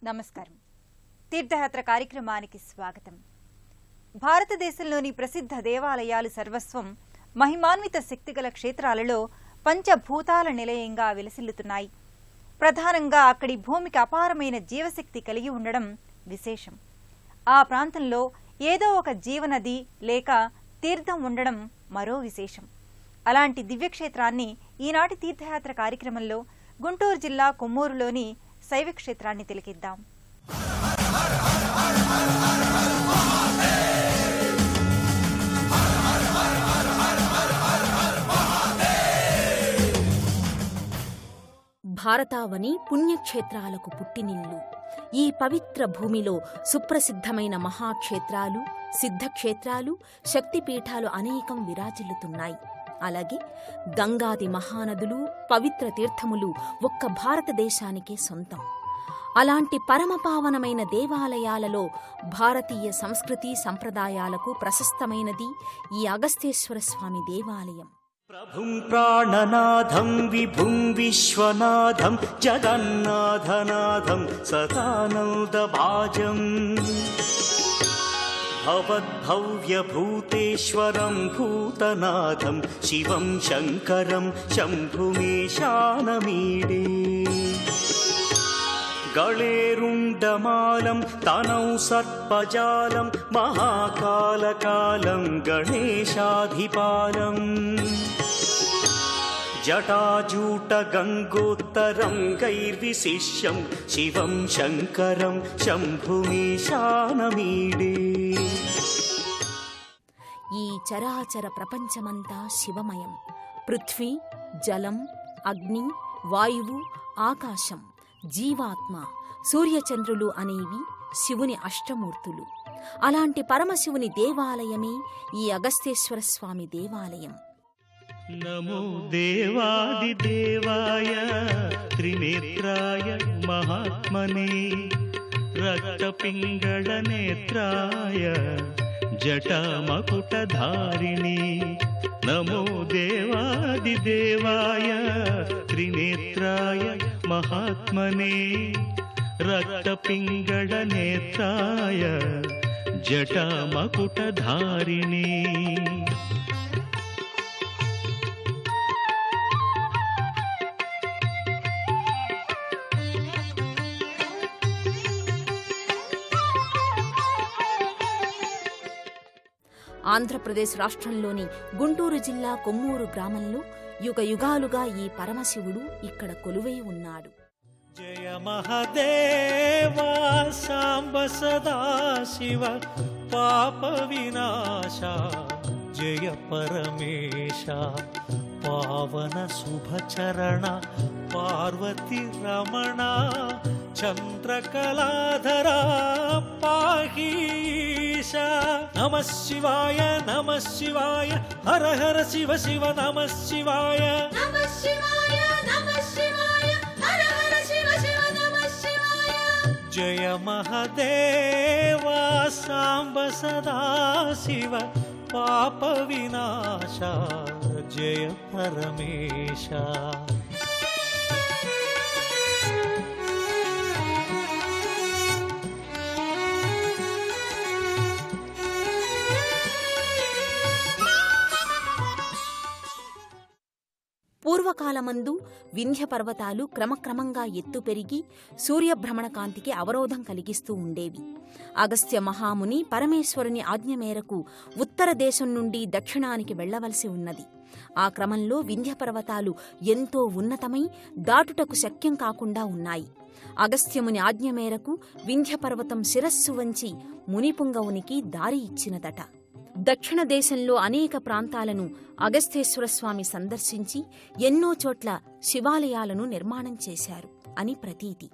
నమస్కారం. తీర్థయాత్ర కార్యక్రమానికి స్వాగతం. భారతదేశంలోని ప్రసిద్ధ దేవాలయాలు సర్వస్వం, మహిమాన్విత శక్తిగల క్షేత్రాలలో పంచభూతాల నిలయంగా విలసిల్లుతున్నాయి. ప్రధానంగా అక్కడి భూమికి అపారమైన జీవశక్తి కలిగి ఉండడం విశేషం. ఆ ప్రాంతంలో ఏదో ఒక జీవనది లేక తీర్థం ఉండడం మరో విశేషం. అలాంటి దివ్యక్షేత్రాన్ని ఈనాటి తీర్థయాత్ర కార్యక్రమంలో గుంటూరు జిల్లా కొమ్మూరులోని శైవ క్షేత్రాన్ని తిలకిద్దాం. భారతావని పుణ్యక్షేత్రాలకు పుట్టినిల్లు. ఈ పవిత్ర భూమిలో సుప్రసిద్ధమైన మహాక్షేత్రాలు, సిద్ధక్షేత్రాలు, శక్తిపీఠాలు అనేకం విరాజిల్లుతున్నాయి. అలాగే గంగాది మహానదులు, పవిత్ర తీర్థములు ఒక్క భారతదేశానికే సొంతం. అలాంటి పరమపావనమైన దేవాలయాలలో భారతీయ సంస్కృతి సంప్రదాయాలకు ప్రశస్తమైనది ఈ అగస్తేశ్వర స్వామి దేవాలయం. ప్రభుం ప్రాణనాథం విభుం విశ్వనాథం జగన్నాథనాథం సదానందభాజం భవద్భవ్యభూతేశ్వరం భూతనాథం శివం శంకరం శంభుమేశానమీడే గళేరుండమాలం తనౌ సర్పజాలం మహాకాలకాలం గణేశాధిపాలం జటాజూట గంగోత్తరం గైర్విశిష్యం శివం శంకరం శంభుమేశానమీడే. ఈ చరాచర ప్రపంచమంతా శివమయం. పృథ్వీ, జలం, అగ్ని, వాయువు, ఆకాశం, జీవాత్మ, సూర్యచంద్రులు అనేవి శివుని అష్టమూర్తులు. అలాంటి పరమశివుని దేవాలయమే ఈ అగస్తేశ్వర స్వామి దేవాలయం. నమో దేవాదిదేవాయ త్రినేత్రాయ మహాత్మనే రక్తపింగళ నేత్రాయ జటామకుటధారిణే. నమో దేవాదిదేవాయ త్రినేత్రాయ మహాత్మనే రక్తపింగళ నేత్రాయ జటామకుటధారిణే. ఆంధ్రప్రదేశ్ రాష్ట్రంలోని గుంటూరు జిల్లా కొమ్మూరు గ్రామంలో యుగ యుగాలుగా ఈ పరమశివుడు ఇక్కడ కొలువై ఉన్నాడు. జయ మహదేవా సాంబ సదాశివ పాప వినాశ జయ పరమేశ పావన శుభచరణ పార్వతి రమణ చంద్రకళాధర పాహీశ. నమ శివాయ నమ శివాయ హర హర శివ శివ నమ శివాయ నమ శివాయ నమ శివాయ హర హర శివ శివ నమ శివాయ. జయ మహదేవా సాంబ సదాశివ పాప వినాశ జయ పరమేశ. పూర్వకాలమందు వింధ్య పర్వతాలు క్రమక్రమంగా ఎత్తు పెరిగి సూర్యభ్రమణ కాంతికి అవరోధం కలిగిస్తూ ఉండేవి. అగస్త్య మహాముని పరమేశ్వరుని ఆజ్ఞ మేరకు ఉత్తర దేశం నుండి దక్షిణానికి వెళ్లవలసి ఉన్నది. ఆ క్రమంలో వింధ్య పర్వతాలు ఎంతో ఉన్నతమై దాటుటకు శక్యం కాకుండా ఉన్నాయి. అగస్త్యముని ఆజ్ఞ మేరకు వింధ్య పర్వతం శిరస్సు వంచి మునిపుంగవునికి దారి ఇచ్చినదట. దక్షిణ దేశంలో అనేక ప్రాంతాలను అగస్తేశ్వరస్వామి సందర్శించి ఎన్నో చోట్ల శివాలయాలను నిర్మాణం చేశారు అని ప్రతీతి.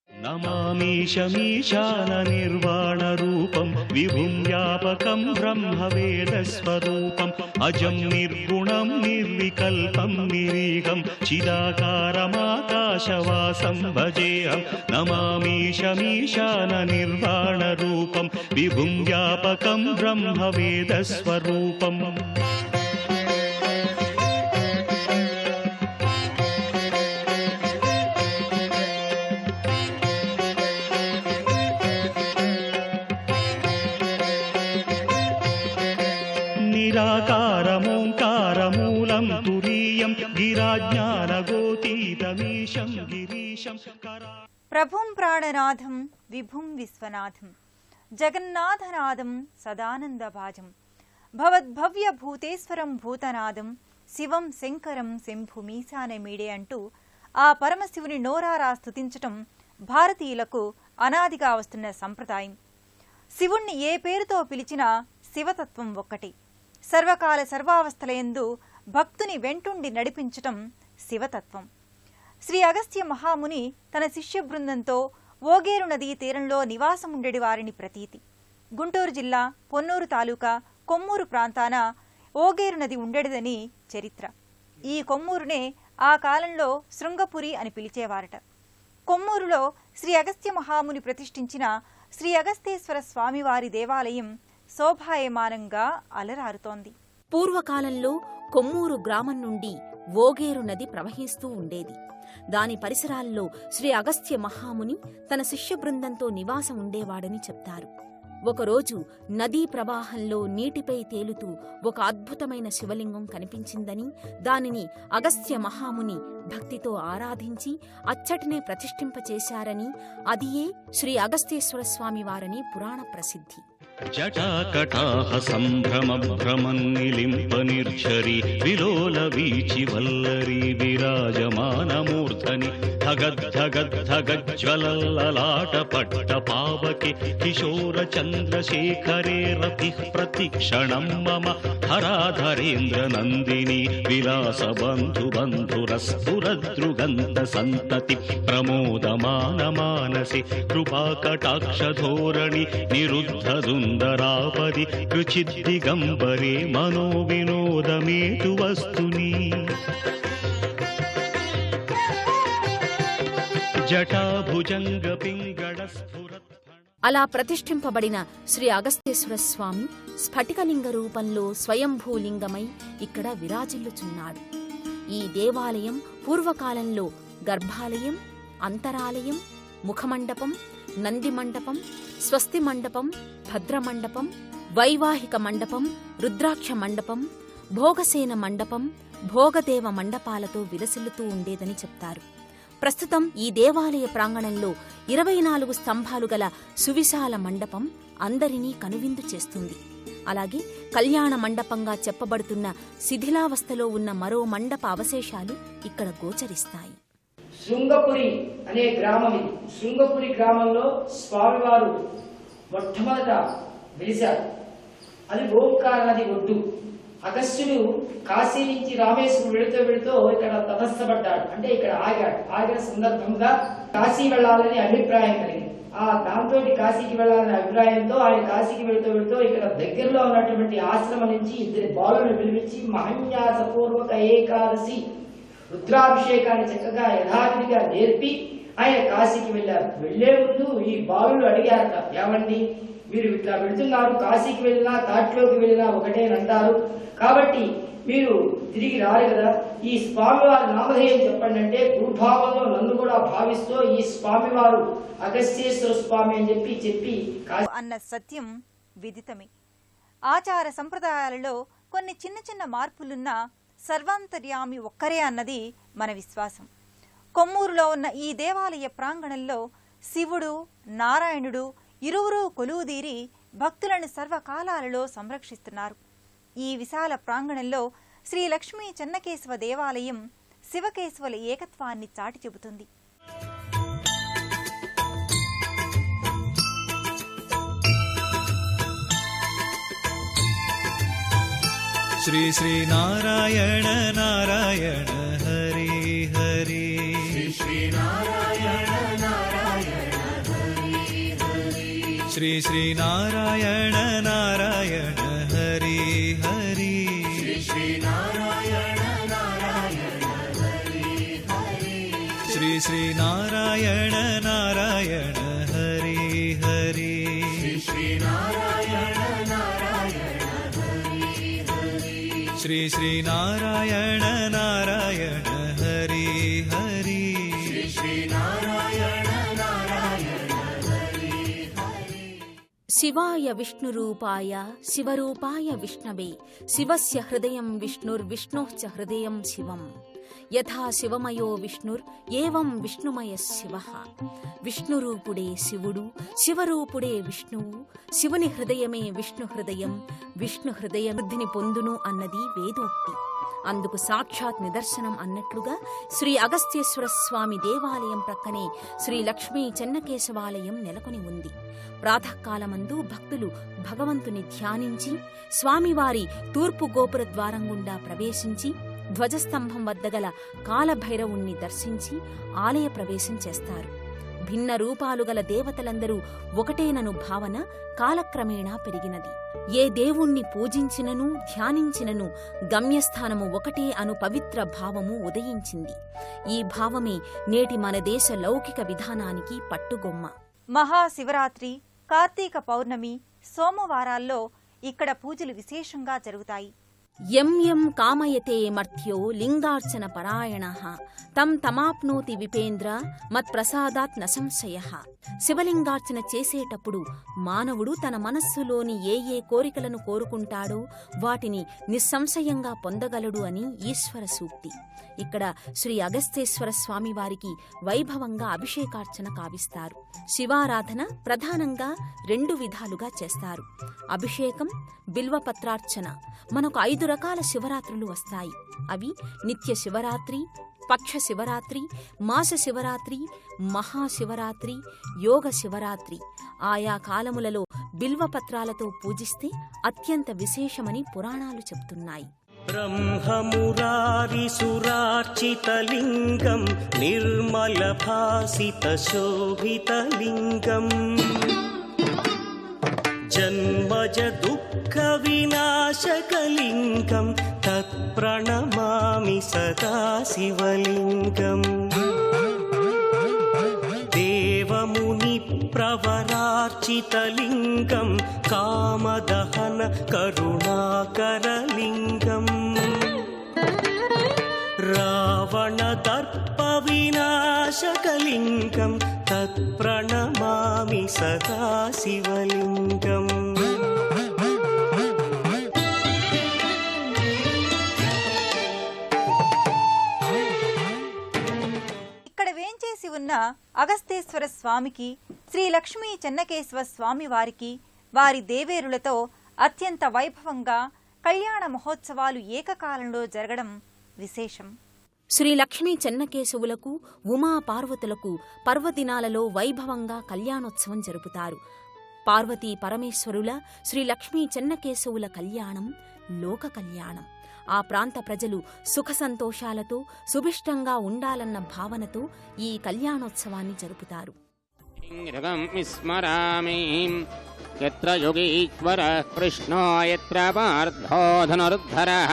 నమామీశమీశాన నిర్వాణ రూపం విభుం వ్యాపకం బ్రహ్మవేదస్వరూపం అజం నిర్గుణం నిర్వికల్పం నిరీహం చిదాకారమాకాశవాసం భజేహం. నమామీశమీశాన నిర్వాణ రూపం విభుం వ్యాపకం బ్రహ్మవేదస్వరూపం. జ్ఞానగోతీతమీశం గిరీశం ప్రభుం ప్రాణనాథం విభుం విశ్వనాథం జగన్నాథనాథం సదానందభాజం భవద్భవ్య భూతేశ్వరం భూతనాథం శివం శంకరం శంభుమీశానమీడే అంటూ ఆ పరమశివుని నోరారా స్తుతించటం భారతీయులకు అనాదిగా వస్తున్న సంప్రదాయం. శివుణ్ణి ఏ పేరుతో పిలిచినా శివతత్వం ఒక్కటి. సర్వకాల సర్వావస్థలయందు భక్తుని వెంటుండి నడిపించటం శివతత్వం. శ్రీ అగస్త్య మహాముని తన శిష్య బృందంతో ఓగేరు నదీ తీరంలో నివాసముండెడి వారిని ప్రతీతి. గుంటూరు జిల్లా పొన్నూరు తాలూకా కొమ్మూరు ప్రాంతాన ఓగేరు నది ఉండెడిదని చరిత్ర. ఈ కొమ్మూరునే ఆ కాలంలో శృంగపురి అని పిలిచేవారట. కొమ్మూరులో శ్రీ అగస్త్య మహాముని ప్రతిష్ఠించిన శ్రీ అగస్తేశ్వర స్వామివారి దేవాలయం శోభాయమానంగా అలరారుతోంది. పూర్వకాలంలో కొమ్మూరు గ్రామం నుండి ఓగేరు నది ప్రవహిస్తూ ఉండేది. దాని పరిసరాల్లో శ్రీ అగస్త్య మహాముని తన శిష్య బృందంతో నివాసం ఉండేవాడని చెప్తారు. ఒకరోజు నదీ ప్రవాహంలో నీటిపై తేలుతూ ఒక అద్భుతమైన శివలింగం కనిపించిందని, దానిని అగస్త్య మహాముని భక్తితో ఆరాధించి అచ్చటనే ప్రతిష్ఠింపచేశారని, అదియే శ్రీ అగస్తేశ్వర స్వామివారని పురాణ ప్రసిద్ధి. జటాకటాహ సంభ్రమ భ్రమన్నిలింప నిర్ఝరి విలోల వీచి వల్లరి విరాజమానమూర్ధని ధగద్ధగద్ధగజ్వలల్లలాట పట్ట పావకి కిశోర చంద్రశేఖరే రతి ప్రతిక్షణం మమ హరాధరేంద్ర నందిని విలాస బంధు బంధురస్ఫురదృగంత సంతతి ప్రమోదమాన మానసి కృపాకటాక్ష ధోరణి నిరుద్ధ సుందరాపది రుచిద్దిగంబరే మనో వినోదమేతు వస్తుని జటాభుజంగ పింగళ స్ఫురత్. అలా ప్రతిష్ఠింపబడిన శ్రీ అగస్తేశ్వర స్వామి స్ఫటికలింగ రూపంలో స్వయంభూలింగమై ఇక్కడ విరాజిల్లుచున్నాడు. ఈ దేవాలయం పూర్వకాలంలో గర్భాలయం, అంతరాలయం, ముఖమండపం, నంది మండపం, స్వస్తి మండపం, భద్రమండపం, వైవాహిక మండపం, రుద్రాక్ష మండపం, భోగసేన మండపం, భోగదేవ మండపాలతో విలసిల్లుతూ ఉండేదని చెప్తారు. ప్రస్తుతం ఈ దేవాలయ ప్రాంగణంలో 24 స్తంభాలు గల సువిశాల మండపం అందరినీ కనువిందు చేస్తుంది. అలాగే కళ్యాణ మండపంగా చెప్పబడుతున్న శిథిలావస్థలో ఉన్న మరో మండప అవశేషాలు ఇక్కడ గోచరిస్తాయి. శృంగపురి అనే గ్రామం ఇది. శృంగపురి గ్రామంలో స్వామివారు మొట్టమొదట వెలిశారు. అది ఓంకార నది ఒడ్డు. అగస్త్యుడు కాశీ నుంచి రామేశ్వరం వెళుతూ ఇక్కడ తటస్థపడ్డాడు, అంటే ఇక్కడ ఆగాడు. ఆగిన సందర్భంగా కాశీ వెళ్లాలని అభిప్రాయం కలిగింది. దాంతో కాశీకి వెళ్లాలనే అభిప్రాయంతో ఆయన కాశీకి వెళుతూ ఇక్కడ దగ్గరలో ఉన్నటువంటి ఆశ్రమం నుంచి 2 బాలులను పిలిపించి మహన్యాసపూర్వక ఏకాదశి రుద్రాభిషేకాన్ని చక్కగా యథావిధిగా నేర్పి ఆయన కాశీకి వెళ్లారు. వెళ్లే ముందు ఈ బాలులు అడిగారట, ఏమండి మీరు ఇట్లా వెళుతున్నారు, కాశీకి వెళ్ళినా తాటిలోకి వెళ్ళినా ఒకటే అంటారు, కాబట్టి మీరు తిరిగి రారు కదా, ఈ స్వామివారి నామధేయం చెప్పండి అంటే గురుభావంలో నన్ను కూడా భావిస్తూ ఈ స్వామివారు అగస్త్యేశ్వర స్వామి అని చెప్పి అన్న సత్యం విదితమే. ఆచార సంప్రదాయాలలో కొన్ని చిన్న చిన్న మార్పులున్నా సర్వాంతర్యామి ఒక్కరే అన్నది మన విశ్వాసం. కొమ్మూరులో ఉన్న ఈ దేవాలయ ప్రాంగణంలో శివుడు, నారాయణుడు ఇరువురూ కొలువుదీరి భక్తులను సర్వకాలాలలో సంరక్షిస్తున్నారు. ఈ విశాల ప్రాంగణంలో శ్రీ లక్ష్మీ చెన్నకేశవ దేవాలయం శివకేశవుల ఏకత్వాన్ని చాటి చెబుతుంది. శ్రీ శ్రీ నారాయణ నారాయణ హరి హరి శ్రీ నారాయణ నారాయణ హరి హరి శ్రీ శ్రీ నారాయణ నారాయణ హరి హరి శ్రీ నారాయణ నారాయణ హరి హరి శ్రీ శ్రీ నారాయణ నారాయణ హరి హరి శ్రీ నారాయణ నారాయణ శ్రీ శ్రీ నారాయణ నారాయణ హరి హరి శ్రీ నారాయణ నారాయణ హరి హరి. శివాయ విష్ణురూపాయ శివరూపాయ విష్ణవే శివస్య హృదయం విష్ణుర్విష్ణోశ్చ హృదయం శివం. యథా శివమయో విష్ణుర్ ఏవం విష్ణుమయ శివః. విష్ణురూపుడే శివుడు, శివరూపుడే విష్ణువు, శివుని హృదయమే విష్ణు హృదయం, విష్ణు హృదయ వృద్ధిని పొందును అన్నది వేదోక్తి. అందుకు సాక్షాత్ నిదర్శనం అన్నట్లుగా శ్రీ అగస్త్యేశ్వర స్వామి దేవాలయం ప్రక్కనే శ్రీ లక్ష్మీ చెన్నకేశవాలయం నెలకొని ఉంది. ప్రాతకాలమందు భక్తులు భగవంతుని ధ్యానించి స్వామివారి తూర్పు గోపుర ద్వారం గుండా ప్రవేశించి ధ్వజస్తంభం వద్ద గల కాలభైరవుణ్ణి దర్శించి ఆలయ ప్రవేశం చేస్తారు. భిన్న రూపాలు గల దేవతలందరూ ఒకటేనను భావన కాలక్రమేణా పెరిగినది. ఏ దేవుణ్ణి పూజించినను ధ్యానించినను గమ్యస్థానము ఒకటే అను పవిత్ర భావము ఉదయించింది. ఈ భావమే నేటి మన దేశ లౌకిక విధానానికి పట్టుగొమ్మ. మహాశివరాత్రి, కార్తీక పౌర్ణమి, సోమవారాల్లో ఇక్కడ పూజలు విశేషంగా జరుగుతాయి. యం యం కామయతే మర్త్యో లింగార్చన పరాయణః తం తమాప్నోతి విపేంద్ర మత్ప్రసాదాత్ న సంశయః. శివలింగార్చన చేసేటప్పుడు మానవుడు తన మనస్సులోని ఏ కోరికలను కోరుకుంటాడో వాటిని నిస్సంశయంగా పొందగలడు అని ఈశ్వర సూక్తి. ఇక్కడ శ్రీ అగస్త్యేశ్వర స్వామివారికి వైభవంగా అభిషేకార్చన కావిస్తారు. శివారాధన ప్రధానంగా 2 విధాలుగా చేస్తారు. అభిషేకం, బిల్వపత్రార్చన. మనకు 5 రకాల శివరాత్రులు వస్తాయి. అవి నిత్య శివరాత్రి, పక్ష శివరాత్రి, మాస శివరాత్రి, మహాశివరాత్రి, యోగ శివరాత్రి. ఆయా కాలములలో బిల్వపత్రాలతో పూజిస్తే అత్యంత విశేషమని పురాణాలు చెప్తున్నాయి. బ్రహ్మమురారిసురార్చితలింగం నిర్మలభాసితశోభితలింగం జన్మజ దుఃఖ వినాశకలింగం తత్ప్రణమామి సదా శివలింగం. దేవముని ప్రవరార్చితలింగం కామదహన కరుణాకరలింగం రావణ దర్ప వినాశకలింగం తత్ప్రణమామి సదా శివలింగం. ఇక్కడ వేంచేసి ఉన్న అగస్త్యేశ్వర స్వామికి, శ్రీ లక్ష్మీ చెన్నకేశవ స్వామి వారికి వారి దేవేరులతో అత్యంత వైభవంగా కళ్యాణ మహోత్సవాలు ఏకకాలంలో జరగడం విశేషం. శ్రీ లక్ష్మీ చెన్నకేశవులకు, ఉమా పార్వతులకు పర్వదినాలలో వైభవంగా కళ్యాణోత్సవం జరుపుతారు. పార్వతీ పరమేశ్వరుల శ్రీ లక్ష్మీ చెన్నకేశవుల కళ్యాణం లోక కళ్యాణం. ఆ ప్రాంత ప్రజలు సుఖ సంతోషాలతో సుభిష్టంగా ఉండాలన్న భావనతో ఈ కళ్యాణోత్సవాన్ని జరుపుతారు. యత్ర యోగీశ్వర కృష్ణో యత్ర పార్థో ధనుర్ధరః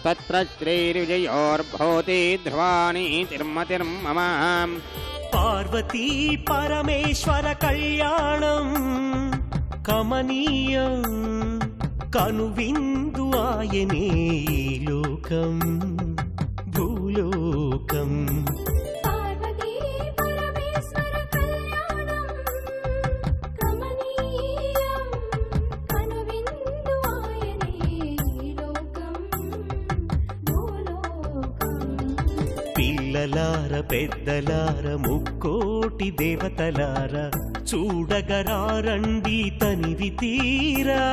తత్ర శ్రీర్విజయోర్భవతి ధ్రువాణి తిర్మతిర్మమ. పార్వతీ పరమేశ్వర కళ్యాణం కమనీయం కనువిందు ఆయనే లోకం భూలోకం. పిల్లలార పెద్దలార ముక్కోటి దేవతలార చూడగరారండి తనివి తీరా.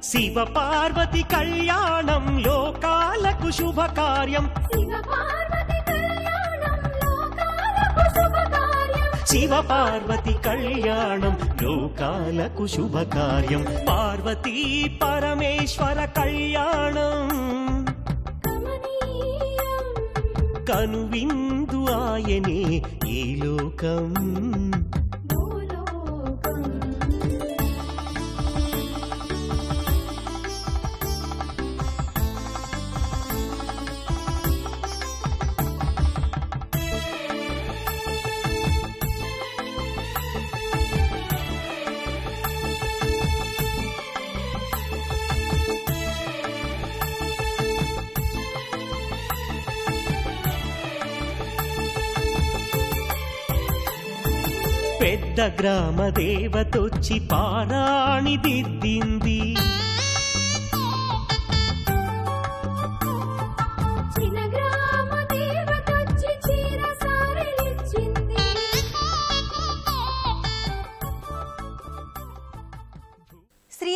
శివ పార్వతి కళ్యాణం లోకాలకు శుభకార్యం. శివ పార్వతి కళ్యాణం లోకాలకు శుభకార్యం. పార్వతీ పరమేశ్వర కళ్యాణం కనువిందు ఆయనే ఈ లోకం. పెద్ద గ్రామ దేవతొచ్చి పారాణి దిద్దింది. చిన్న గ్రామ దేవత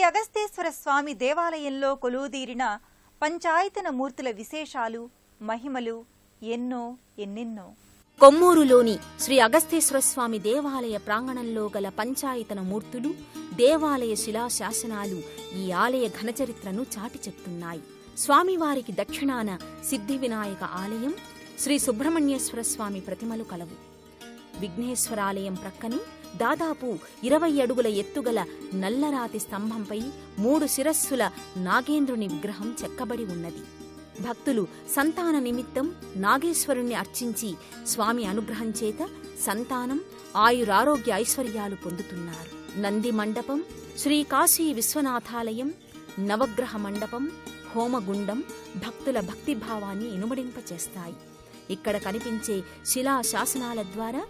అగస్తేశ్వర స్వామి దేవాలయంలో కొలువుదీరిన పంచాయతన మూర్తుల విశేషాలు, మహిమలు ఎన్నెన్నో. కొమ్మూరులోని శ్రీ అగస్తేశ్వర స్వామి దేవాలయ ప్రాంగణంలో గల పంచాయతన మూర్తులు, దేవాలయ శిలాశాసనాలు ఈ ఆలయ ఘనచరిత్రను చాటి చెప్తున్నాయి. స్వామివారికి దక్షిణాన సిద్ధి వినాయక ఆలయం, శ్రీ సుబ్రహ్మణ్యేశ్వర స్వామి ప్రతిమలు కలవు. విఘ్నేశ్వరాలయం ప్రక్కనే దాదాపు 20 అడుగుల ఎత్తుగల నల్లరాతి స్తంభంపై 3 శిరస్సుల నాగేంద్రుని విగ్రహం చెక్కబడి ఉన్నది. భక్తులు సంతాన నిమిత్తం నాగేశ్వరుణ్ణి అర్చించి స్వామి అనుగ్రహం చేత సంతానం, ఆయురారోగ్య ఐశ్వర్యాలు పొందుతున్నారు. నంది మండపం, శ్రీ కాశీ విశ్వనాథాలయం, నవగ్రహ మండపం, హోమగుండం భక్తుల భక్తిభావాన్ని ఇనుమడింపచేస్తాయి. ఇక్కడ కనిపించే శిలా శాసనాల ద్వారా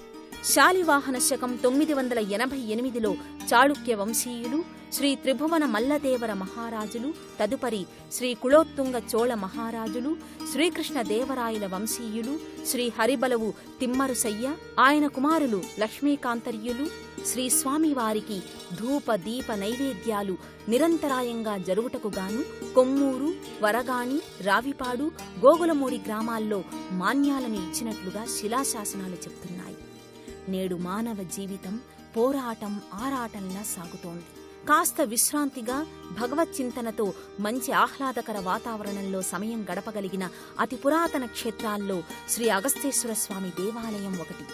శాలివాహన శకం 988లో చాళుక్య వంశీయులు, శ్రీ త్రిభువన మల్లదేవర మహారాజులు, తదుపరి శ్రీ కుళోత్తుంగ చోళ మహారాజులు, శ్రీకృష్ణదేవరాయల వంశీయులు, శ్రీ హరిబలవు తిమ్మరుసయ్య, ఆయన కుమారులు లక్ష్మీకాంతర్యులు, శ్రీ స్వామివారికి ధూప దీప నైవేద్యాలు నిరంతరాయంగా జరుగుటకుగాను కొమ్మూరు, వరగాణి, రావిపాడు, గోగులమూడి గ్రామాల్లో మాన్యాలను ఇచ్చినట్లుగా శిలాశాసనాలు చెప్తున్నాయి. నేడు మానవ జీవితం పోరాటం ఆరాటంలా సాగుతోంది. కాస్త విశ్రాంతిగా భగవచ్చింతనతో మంచి ఆహ్లాదకర వాతావరణంలో సమయం గడపగలిగిన అతి పురాతన క్షేత్రాల్లో శ్రీ అగస్తేశ్వర స్వామి దేవాలయం ఒకటి.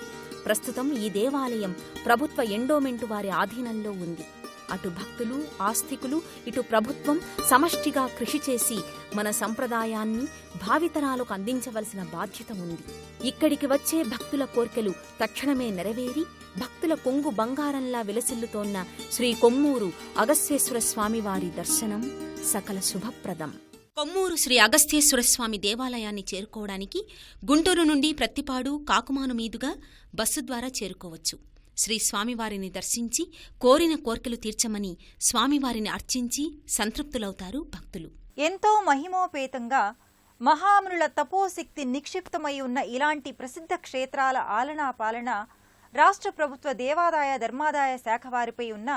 ప్రస్తుతం ఈ దేవాలయం ప్రభుత్వ ఎండోమెంటు వారి ఆధీనంలో ఉంది. అటు భక్తులు, ఆస్తికులు, ఇటు ప్రభుత్వం సమష్టిగా కృషి చేసి మన సంప్రదాయాన్ని భావితరాలకు అందించవలసిన బాధ్యత ఉంది. ఇక్కడికి వచ్చే భక్తుల కోర్కెలు తక్షణమే నెరవేరి భక్తుల కొంగు బంగారంలా విలసిల్లుతోన్న శ్రీ కొమ్మూరు అగస్తేశ్వర స్వామివారి దర్శనం సకల శుభప్రదం. కొమ్మూరు శ్రీ అగస్తేశ్వర స్వామి దేవాలయాన్ని చేరుకోవడానికి గుంటూరు నుండి ప్రత్తిపాడు, కాకుమాను మీదుగా బస్సు ద్వారా చేరుకోవచ్చు. శ్రీ స్వామివారిని దర్శించి కోరిన కోర్కెలు తీర్చమని స్వామివారిని అర్చించి సంతృప్తులవుతారు భక్తులు. ఎంతో మహిమోపేతంగా మహామునుల తపోశక్తి నిక్షిప్తమై ఉన్న ఇలాంటి ప్రసిద్ధ క్షేత్రాల ఆలనా పాలన రాష్ట్ర ప్రభుత్వ దేవాదాయ ధర్మాదాయ శాఖ వారిపై ఉన్న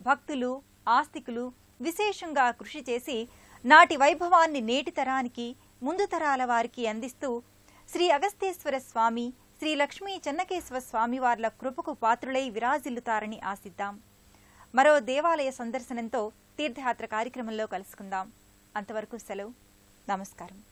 భక్తులు, ఆస్తికులు విశేషంగా కృషి చేసి నాటి వైభవాన్ని నేటి తరానికి, ముందు తరాల వారికి అందిస్తూ శ్రీ అగస్తేశ్వర స్వామి, శ్రీ లక్ష్మీ చెన్నకేశవ స్వామివార్ల కృపకు పాత్రులై విరాజిల్లుతారని ఆశిద్దాం. మరో దేవాలయ సందర్శనంతో తీర్థయాత్ర కార్యక్రమంలో కలుసుకుందాం. అంతవరకు సెలవు. నమస్కారం.